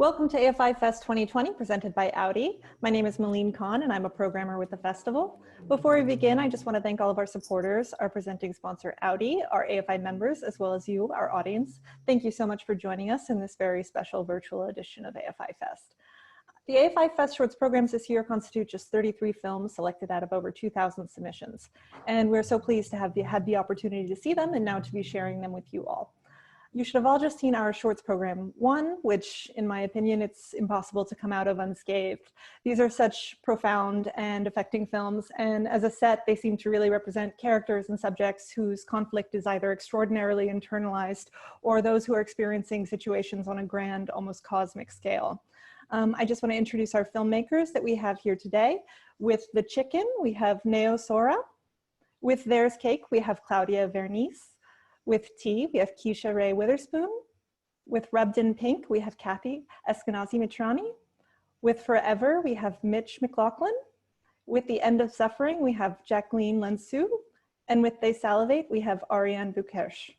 Welcome to AFI Fest 2020, presented by Audi. My name is Malin and I'm a programmer with the festival. Before we begin, I just want to thank all of our supporters, our presenting sponsor Audi, our AFI members, as well as you, our audience. Thank you so much for joining us in this very special virtual edition of AFI Fest. The AFI Fest Shorts programs this year constitute just 33 films selected out of over 2,000 submissions. And we're so pleased to have had the opportunity to see them and now to be sharing them with you all. You should have all just seen our shorts program 1, which in my opinion, it's impossible to come out of unscathed. These are such profound and affecting films, and as a set, they seem to really represent characters and subjects whose conflict is either extraordinarily internalized or those who are experiencing situations on a grand, almost cosmic scale. I just want to introduce our filmmakers that we have here today. With The Chicken, we have Sora. With There's Cake, we have Claudia Vernis. With Tea, we have Keisha Witherspoon. With Rubbed in Pink, we have Esquenazi Mitrani. With Forever, we have Mitch Mcglocklin. With The End of Suffering, we have Jacqueline Lentzou. And with They Salivate, we have Ariane Boukerche.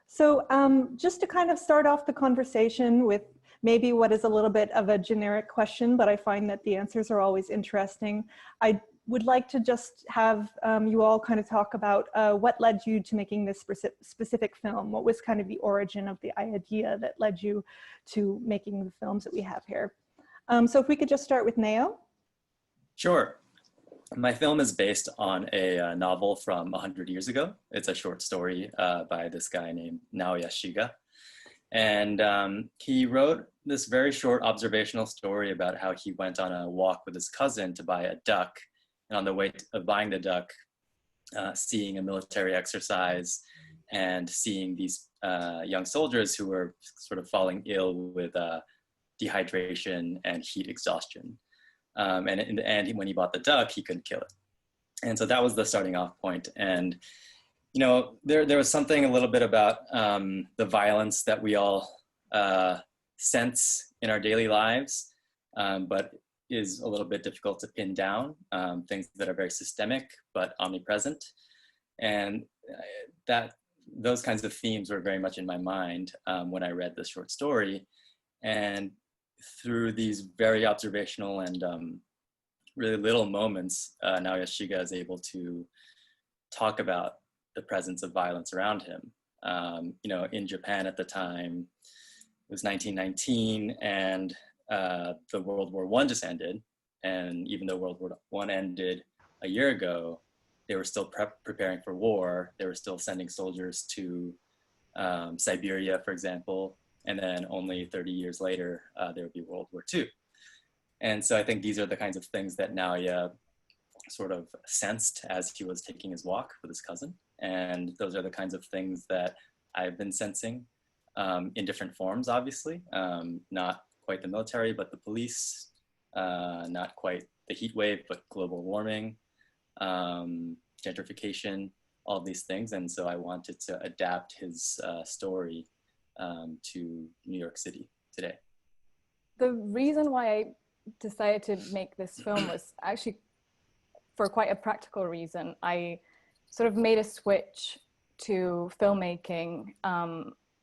So just to kind of start off the conversation with maybe what is a little bit of a generic question, but I find that the answers are always interesting. I would like to just have you all kind of talk about what led you to making this specific film. What was kind of the origin of the idea that led you to making the films that we have here? So if we could just start with Neo. Sure. My film is based on a novel from 100 years ago. It's a short story by this guy named Naoya Shiga. And he wrote this very short observational story about how he went on a walk with his cousin to buy a duck. And on the way of buying the duck, seeing a military exercise and seeing these young soldiers who were sort of falling ill with dehydration and heat exhaustion. And in the end, when he bought the duck, he couldn't kill it. And so that was the starting off point. And you know, there was something a little bit about the violence that we all sense in our daily lives, but is a little bit difficult to pin down, things that are very systemic but omnipresent. And those kinds of themes were very much in my mind when I read this short story. And through these very observational and really little moments, Naoya Shiga is able to talk about the presence of violence around him. You know, in Japan at the time, it was 1919, and the World War I just ended. And even though World War I ended a year ago, they were still preparing for war. They were still sending soldiers to Siberia, for example. And then only 30 years later, there would be World War II. And so I think these are the kinds of things that Naoya sort of sensed as he was taking his walk with his cousin. And those are the kinds of things that I've been sensing in different forms, obviously. Not quite the military, but the police, not quite the heat wave, but global warming, gentrification, all these things. And so I wanted to adapt his story to New York City today. The reason why I decided to make this film was actually for quite a practical reason. I sort of made a switch to filmmaking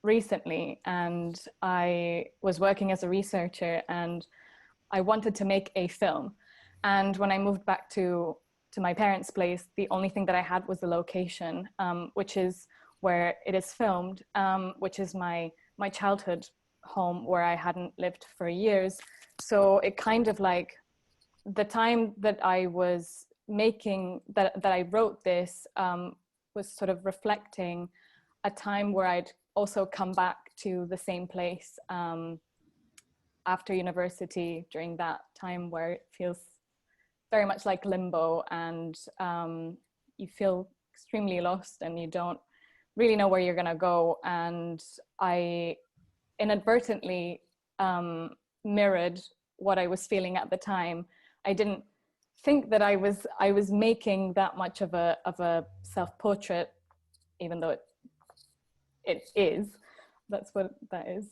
recently, and I was working as a researcher and I wanted to make a film. And when I moved back to my parents' place, the only thing that I had was the location, which is where it is filmed, which is my childhood home where I hadn't lived for years. So it kind of like the time that I was making, that I wrote this was sort of reflecting a time where I'd also come back to the same place after university during that time where it feels very much like limbo, and you feel extremely lost and you don't really know where you're gonna go. And I inadvertently mirrored what I was feeling at the time. I didn't think that I was making that much of a self-portrait, even though it is. That's what that is.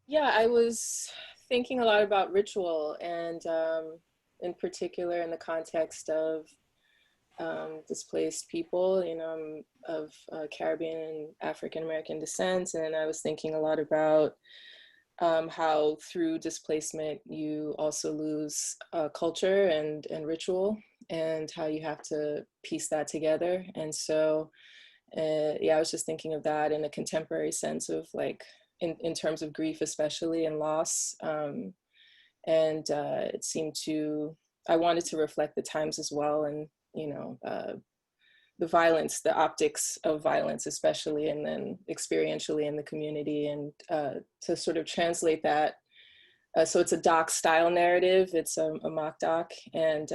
Yeah, I was thinking a lot about ritual, and in particular in the context of displaced people, you know, of Caribbean and African American descent. And I was thinking a lot about how through displacement you also lose culture and ritual, and how you have to piece that together. And so yeah, I was just thinking of that in a contemporary sense of like in terms of grief especially, and loss. And it seemed to, I wanted to reflect the times as well, and you know, the violence, the optics of violence especially, and then experientially in the community, and to sort of translate that. So it's a doc style narrative, it's a mock doc, and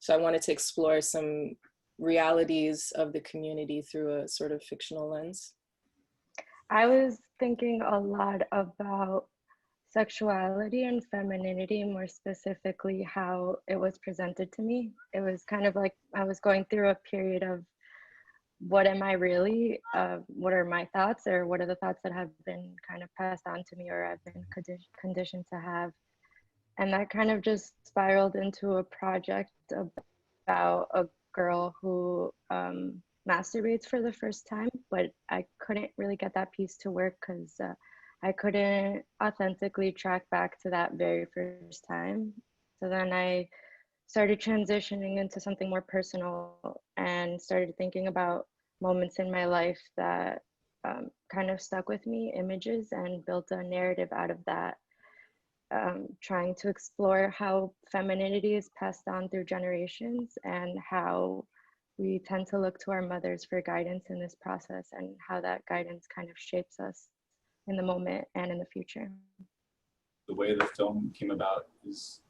so I wanted to explore some realities of the community through a sort of fictional lens. I was thinking a lot about sexuality and femininity, more specifically how it was presented to me. It was kind of like I was going through a period of what am I really? What are my thoughts, or what are the thoughts that have been kind of passed on to me or I've been conditioned to have? And that kind of just spiraled into a project about a girl who masturbates for the first time, but I couldn't really get that piece to work because I couldn't authentically track back to that very first time. So then I started transitioning into something more personal and started thinking about moments in my life that kind of stuck with me, images, and built a narrative out of that, trying to explore how femininity is passed on through generations and how we tend to look to our mothers for guidance in this process, and how that guidance kind of shapes us in the moment and in the future. The way the film came about is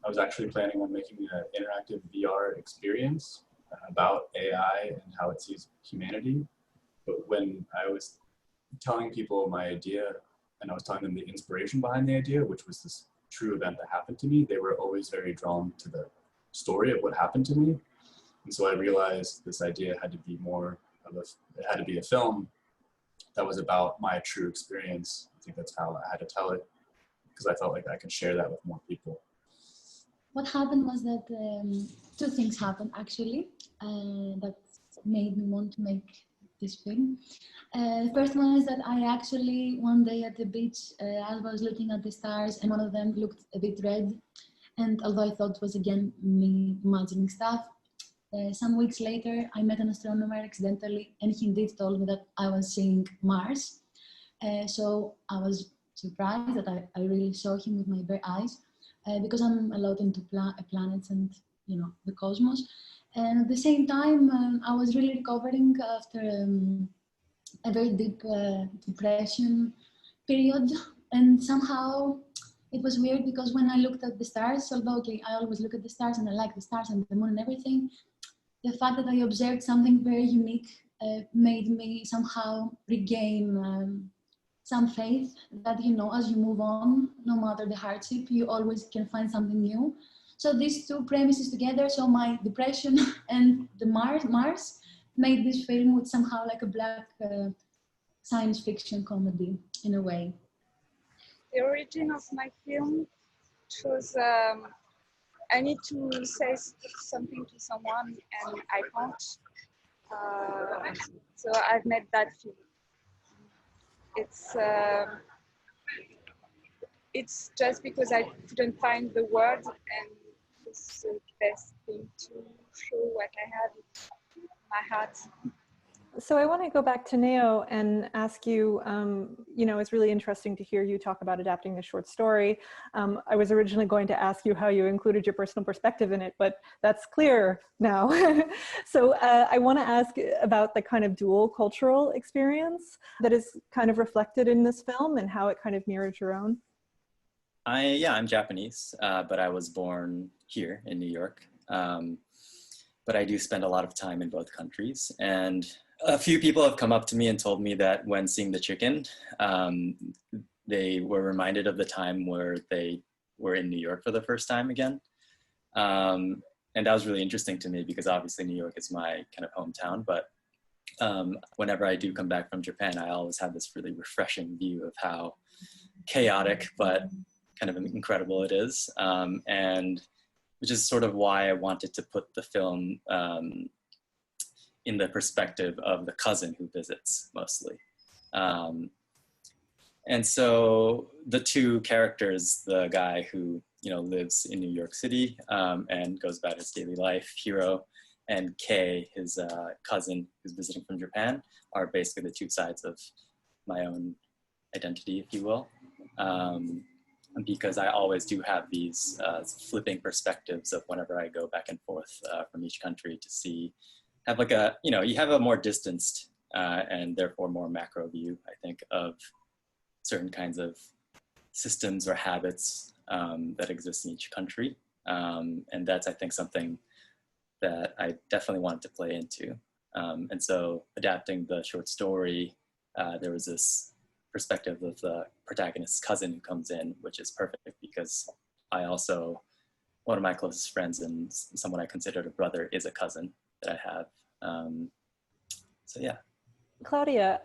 I was actually planning on making an interactive VR experience about AI and how it sees humanity. But when I was telling people my idea, and I was telling them the inspiration behind the idea, which was this true event that happened to me, they were always very drawn to the story of what happened to me. And so I realized this idea had to be more of it had to be a film that was about my true experience. I think that's how I had to tell it, because I felt like I could share that with more people. What happened was that two things happened actually that made me want to make this film. The first one is that I actually, one day at the beach, I was looking at the stars, and one of them looked a bit red. And although I thought it was again me imagining stuff, some weeks later, I met an astronomer accidentally, and he indeed told me that I was seeing Mars. So I was surprised that I really saw him with my bare eyes, because I'm a lot into planets and, you know, the cosmos. And at the same time, I was really recovering after a very deep depression period. And somehow it was weird, because when I looked at the stars, although okay, I always look at the stars and I like the stars and the moon and everything, the fact that I observed something very unique made me somehow regain some faith that, you know, as you move on, no matter the hardship, you always can find something new. So these two premises together, so my depression and the Mars made this film with somehow like a black science fiction comedy in a way. The origin of my film was I need to say something to someone and I can't. So I've made that film. It's just because I couldn't find the words, and it's the best thing to show what I have in my heart. So I want to go back to Neo and ask you, you know, it's really interesting to hear you talk about adapting the short story. I was originally going to ask you how you included your personal perspective in it, but that's clear now. So I want to ask about the kind of dual cultural experience that is kind of reflected in this film and how it kind of mirrors your own. Yeah, I'm Japanese, but I was born here in New York. But I do spend a lot of time in both countries. And a few people have come up to me and told me that when seeing The Chicken, they were reminded of the time where they were in New York for the first time again. And that was really interesting to me, because obviously New York is my kind of hometown, but whenever I do come back from Japan, I always have this really refreshing view of how chaotic but kind of incredible it is. And which is sort of why I wanted to put the film in the perspective of the cousin who visits mostly. And so the two characters, the guy who, you know, lives in New York City and goes about his daily life, Hiro, and Kei, his cousin who's visiting from Japan, are basically the two sides of my own identity, if you will. Because I always do have these flipping perspectives of whenever I go back and forth from each country to see, have like a, you know, you have a more distanced and therefore more macro view, I think, of certain kinds of systems or habits that exist in each country. And that's, I think, something that I definitely wanted to play into. And so adapting the short story, there was this perspective of the protagonist's cousin who comes in, which is perfect because I also, one of my closest friends and someone I considered a brother is a cousin that I have. So yeah. Claudia,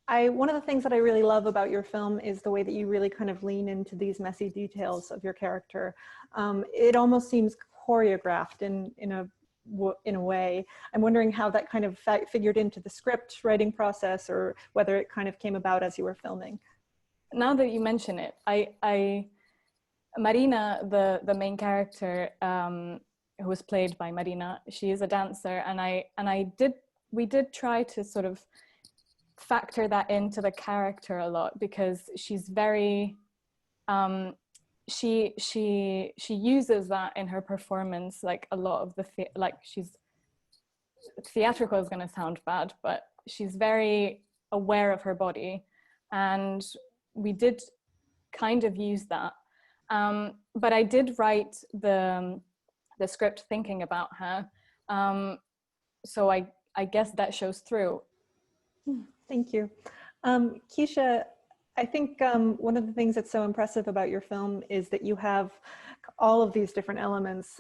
one of the things that I really love about your film is the way that you really kind of lean into these messy details of your character. It almost seems choreographed in a way. I'm wondering how that kind of figured into the script writing process, or whether it kind of came about as you were filming. Now that you mention it, Marina, the main character, who was played by Marina, she is a dancer, and we did try to sort of factor that into the character a lot, because she's very she uses that in her performance, like a lot of the like, she's theatrical is going to sound bad, but she's very aware of her body, and we did kind of use that, but I did write the script thinking about her, so I guess that shows through. Thank you. Keisha, I think one of the things that's so impressive about your film is that you have all of these different elements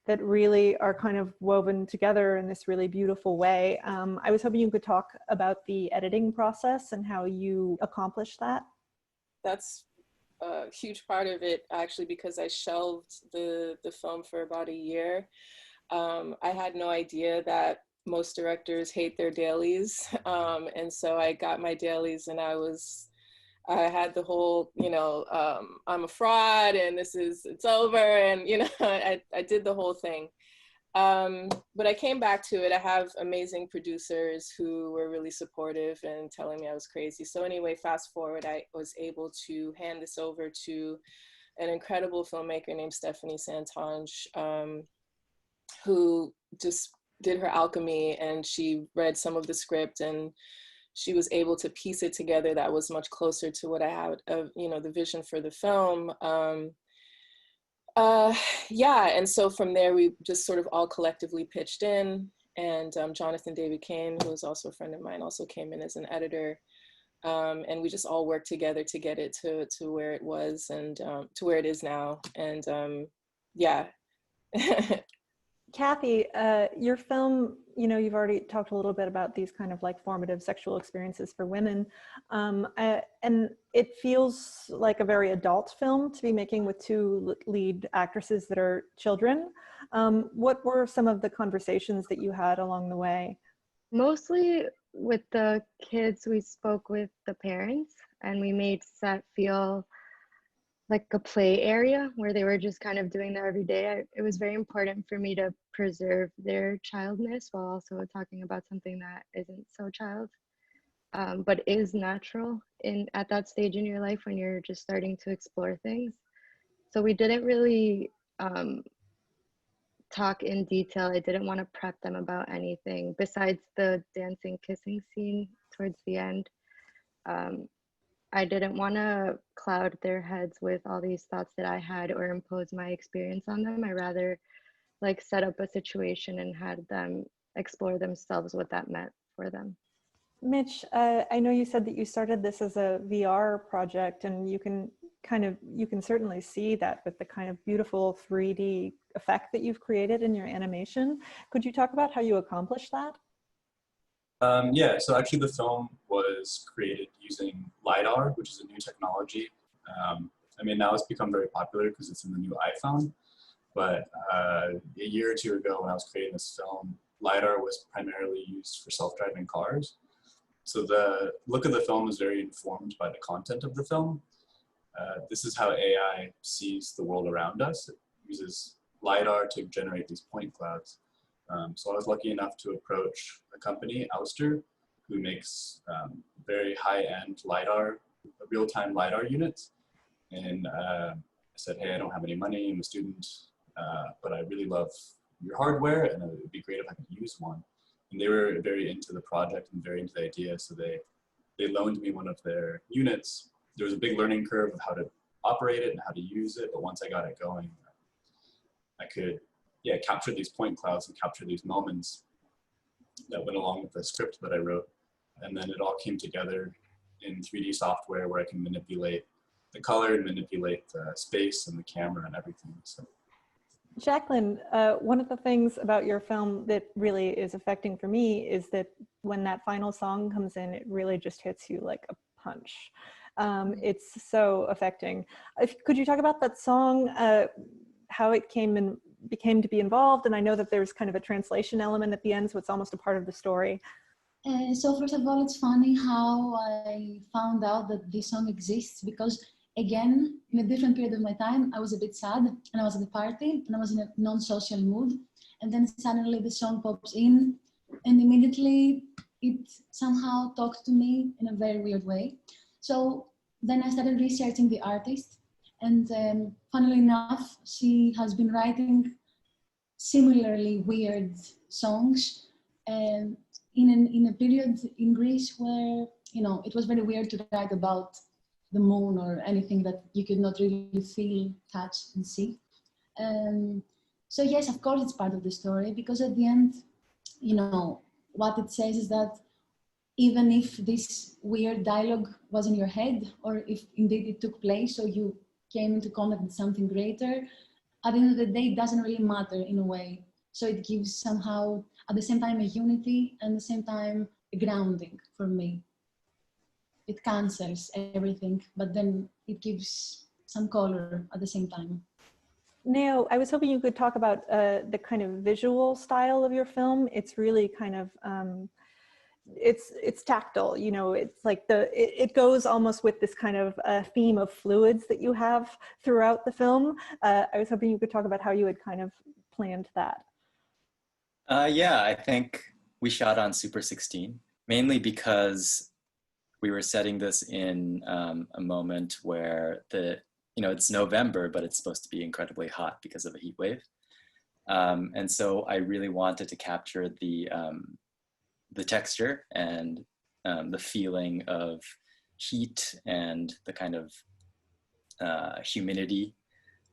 that really are kind of woven together in this really beautiful way. I was hoping you could talk about the editing process and how you accomplish that. That's a huge part of it, actually, because I shelved the film for about a year. I had no idea that most directors hate their dailies. And so I got my dailies, and I had the whole, you know, I'm a fraud and it's over. And, you know, I did the whole thing. But I came back to it. I have amazing producers who were really supportive and telling me I was crazy. So anyway, fast forward, I was able to hand this over to an incredible filmmaker named Stephanie Santonge, who just did her alchemy, and she read some of the script, and she was able to piece it together that was much closer to what I had of, you know, the vision for the film. Yeah, and so from there we just sort of all collectively pitched in, and Jonathan David Kane, who was also a friend of mine, also came in as an editor, and we just all worked together to get it to where it was, and to where it is now, and yeah. Kathy, your film, you know, you've already talked a little bit about these kind of like formative sexual experiences for women. And it feels like a very adult film to be making with two lead actresses that are children. What were some of the conversations that you had along the way? Mostly with the kids, we spoke with the parents, and we made set feel like a play area where they were just kind of doing that every day. It was very important for me to preserve their childness while also talking about something that isn't so child, but is natural at that stage in your life when you're just starting to explore things. So we didn't really talk in detail. I didn't want to prep them about anything besides the dancing, kissing scene towards the end. I didn't want to cloud their heads with all these thoughts that I had or impose my experience on them. I rather like set up a situation and had them explore themselves what that meant for them. Mitch, I know you said that you started this as a VR project, and you can certainly see that with the kind of beautiful 3D effect that you've created in your animation. Could you talk about how you accomplished that? Yeah, so actually the film was created using LiDAR, which is a new technology. I mean, now it's become very popular because it's in the new iPhone. But a year or two ago when I was creating this film, LiDAR was primarily used for self-driving cars. So the look of the film is very informed by the content of the film. This is how AI sees the world around us. It uses LiDAR to generate these point clouds. So I was lucky enough to approach a company, Ouster, who makes very high-end LiDAR, real-time LiDAR units. And I said, hey, I don't have any money, I'm a student, but I really love your hardware, and it would be great if I could use one. And they were very into the project and very into the idea, so they loaned me one of their units. There was a big learning curve of how to operate it and how to use it, but once I got it going, I could capture these point clouds and capture these moments that went along with the script that I wrote. And then it all came together in 3D software where I can manipulate the color and manipulate the space and the camera and everything. So. Jacqueline, one of the things about your film that really is affecting for me is that when that final song comes in, it really just hits you like a punch. It's so affecting. Could you talk about that song, how it became to be involved? And I know that there's kind of a translation element at the end, so it's almost a part of the story. So first of all, it's funny how I found out that this song exists, because again, in a different period of my time, I was a bit sad and I was at the party and I was in a non-social mood. And then suddenly the song pops in and immediately it somehow talked to me in a very weird way. So then I started researching the artist, and funnily enough, she has been writing similarly weird songs in a period in Greece where, you know, it was very weird to write about the moon or anything that you could not really feel, touch, and see. So yes, of course it's part of the story, because at the end, you know, what it says is that even if this weird dialogue was in your head, or if indeed it took place or you came into contact with something greater, at the end of the day, it doesn't really matter in a way. So it gives somehow, at the same time, a unity and at the same time, a grounding for me. It cancels everything, but then it gives some color at the same time. Neo, I was hoping you could talk about the kind of visual style of your film. It's really kind of, it's tactile, you know, it's like it goes almost with this kind of theme of fluids that you have throughout the film. I was hoping you could talk about how you had kind of planned that. Yeah, I think we shot on Super 16, mainly because we were setting this in a moment where it's November, but it's supposed to be incredibly hot because of a heat wave. And so I really wanted to capture the texture and the feeling of heat and the kind of humidity.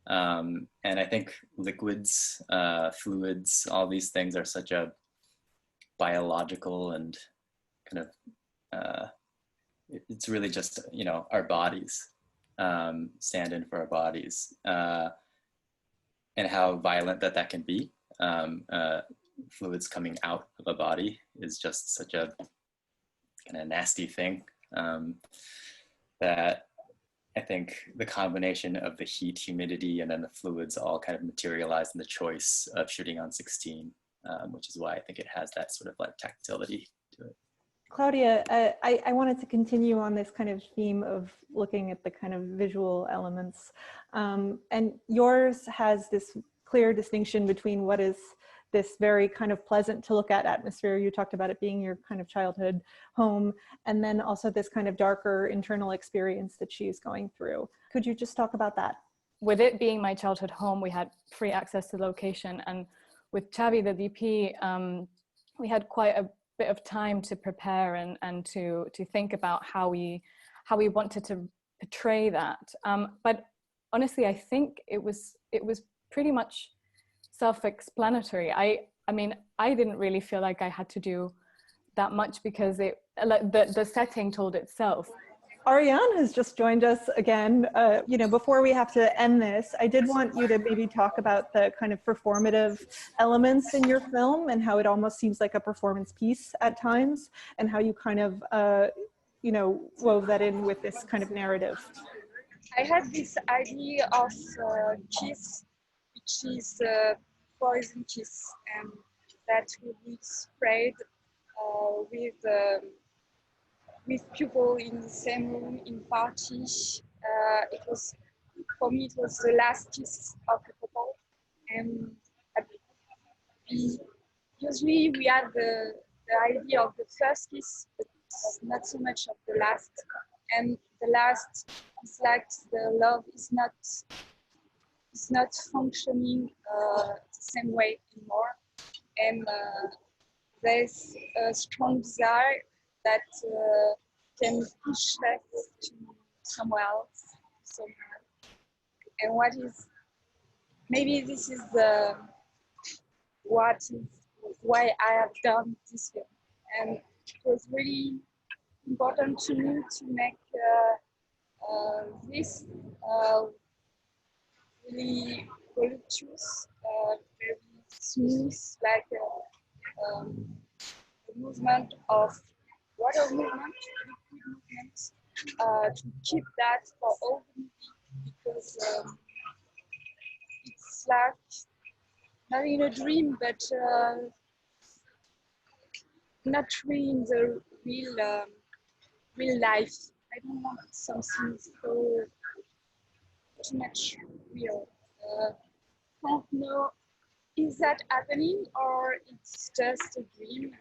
And I think liquids, fluids, all these things are such a biological and kind of, it's really just, you know, our bodies stand in for our bodies, and how violent that can be. Fluids coming out of a body is just such a kind of nasty thing, that I think the combination of the heat, humidity, and then the fluids all kind of materialize in the choice of shooting on 16, which is why I think it has that sort of like tactility to it. Claudia, I wanted to continue on this kind of theme of looking at the kind of visual elements. And yours has this clear distinction between what is this very kind of pleasant to look at atmosphere. You talked about it being your kind of childhood home, and then also this kind of darker internal experience that she's going through. Could you just talk about that? With it being my childhood home, we had free access to the location. And with Xavi, the DP, we had quite a bit of time to prepare and to think about how we wanted to portray that. But honestly, I think it was pretty much self-explanatory. I mean, I didn't really feel like I had to do that much because the setting told itself. Ariane has just joined us again. You know, before we have to end this, I did want you to maybe talk about the kind of performative elements in your film and how it almost seems like a performance piece at times, and how you kind of, you know, wove that in with this kind of narrative. I had this idea of kiss, which is poison kiss, and that will be sprayed with with people in the same room in party. It was, for me, it was the last kiss of the couple. And usually we have the idea of the first kiss, but not so much of the last. And the last is like the love is not functioning the same way anymore. And there's a strong desire that can push us to somewhere else, somewhere. And what is, maybe this is why I have done this film. And it was really important to me to make this really voluptuous, very smooth, like a movement of water movement, liquid movement, to keep that for all the movie, because it's like not in a dream, but not really in the real life. I don't want something so too much real. Don't know, is that happening or it's just a dream?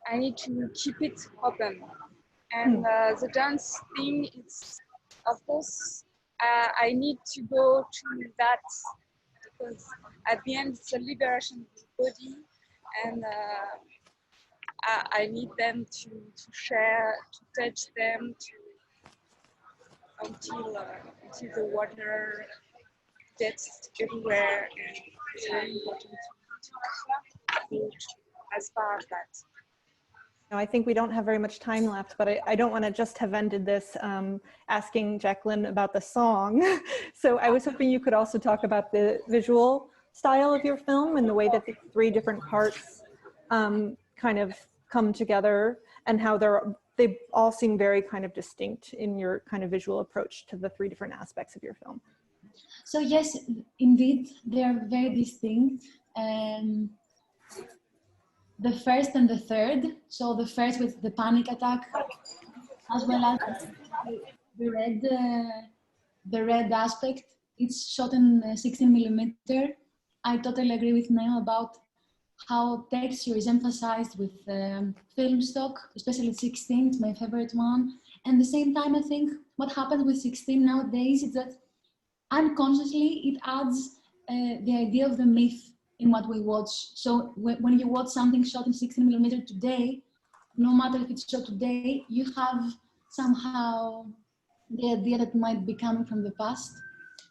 I need to keep it open. And the dance thing, it's, of course, I need to go to that, because at the end it's a liberation of the body, and I need them to share, to touch them, until the water gets everywhere, and it's very important to go as far as that. Now, I think we don't have very much time left, but I don't want to just have ended this asking Jacqueline about the song. So I was hoping you could also talk about the visual style of your film and the way that the three different parts kind of come together, and how they all seem very kind of distinct in your kind of visual approach to the three different aspects of your film. So yes, indeed, they are very distinct. The first and the third, so the first with the panic attack, as well as the red aspect, it's shot in 16mm. I totally agree with Neo about how texture is emphasized with film stock, especially 16, it's my favorite one. And at the same time, I think what happens with 16 nowadays is that unconsciously it adds the idea of the myth in what we watch. So when you watch something shot in 16mm today, no matter if it's shot today, you have somehow the idea that might be coming from the past.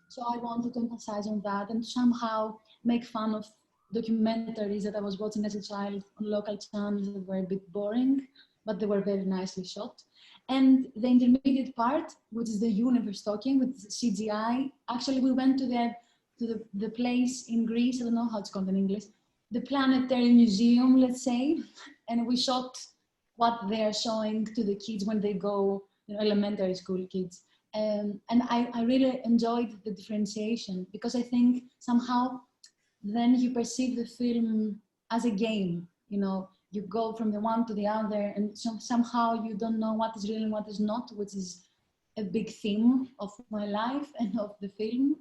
So I wanted to emphasize on that and somehow make fun of documentaries that I was watching as a child on local channels that were a bit boring, but they were very nicely shot. And the intermediate part, which is the universe talking with CGI, actually we went to the place in Greece, I don't know how it's called in English, the Planetary Museum, let's say, and we shot what they're showing to the kids when they go, you know, elementary school kids. And I really enjoyed the differentiation, because I think somehow then you perceive the film as a game, you know, you go from the one to the other, and somehow you don't know what is real and what is not, which is a big theme of my life and of the film.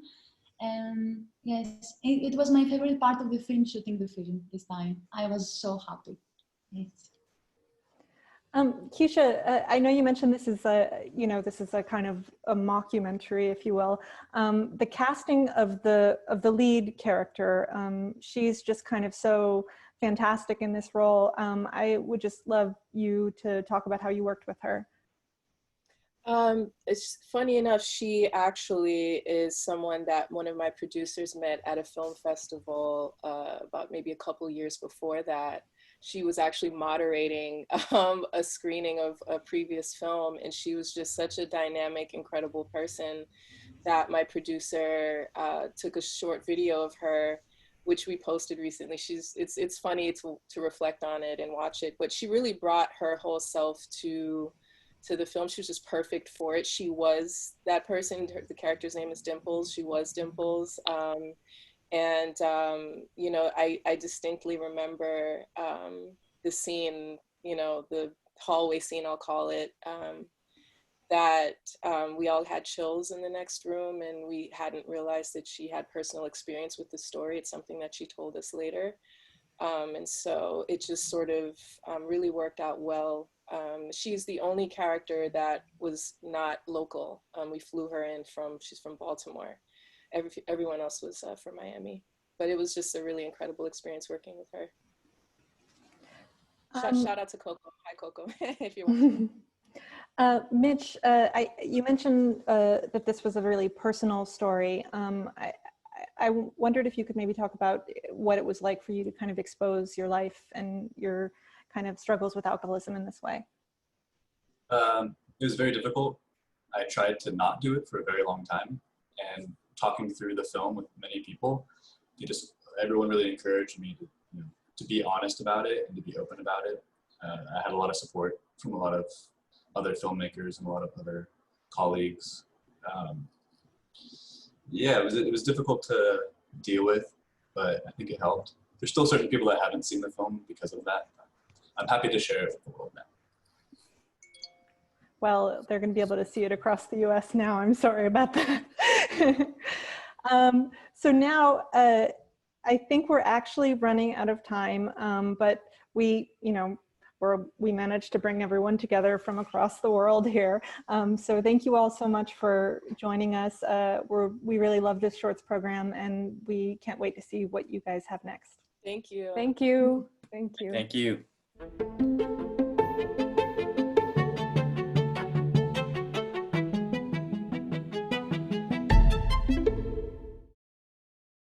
And yes, it was my favorite part of the film, shooting the film this time. I was so happy. Yes. Keisha, I know you mentioned this is a kind of a mockumentary, if you will. The casting of the lead character, she's just kind of so fantastic in this role. I would just love you to talk about how you worked with her. It's funny enough, she actually is someone that one of my producers met at a film festival about maybe a couple years before that. She was actually moderating a screening of a previous film, and she was just such a dynamic, incredible person that my producer took a short video of her, which we posted recently. It's funny to reflect on it and watch it, but she really brought her whole self to the film. She was just perfect for it. She was that person. The character's name is Dimples. She was Dimples. You know, I distinctly remember the scene, you know, hallway scene, I'll call it, that we all had chills in the next room, and we hadn't realized that she had personal experience with the story. It's something that she told us later. And so it just sort of really worked out well. She's the only character that was not local. We flew her in she's from Baltimore. Everyone else was from Miami. But it was just a really incredible experience working with her. Shout out to Coco. Hi, Coco, if you're watching. Mitch, you mentioned that this was a really personal story. I wondered if you could maybe talk about what it was like for you to kind of expose your life and your kind of struggles with alcoholism in this way. It was very difficult. I tried to not do it for a very long time, and talking through the film with many people, everyone really encouraged me to be honest about it and to be open about it. I had a lot of support from a lot of other filmmakers and a lot of other colleagues. Yeah, it was difficult to deal with, but I think it helped. There's still certain people that haven't seen the film because of that. I'm happy to share it with the world now. Well, they're going to be able to see it across the US now. I'm sorry about that. So now I think we're actually running out of time, but we managed to bring everyone together from across the world here. So thank you all so much for joining us. We really love this shorts program, and we can't wait to see what you guys have next. Thank you. Thank you. Thank you. Thank you.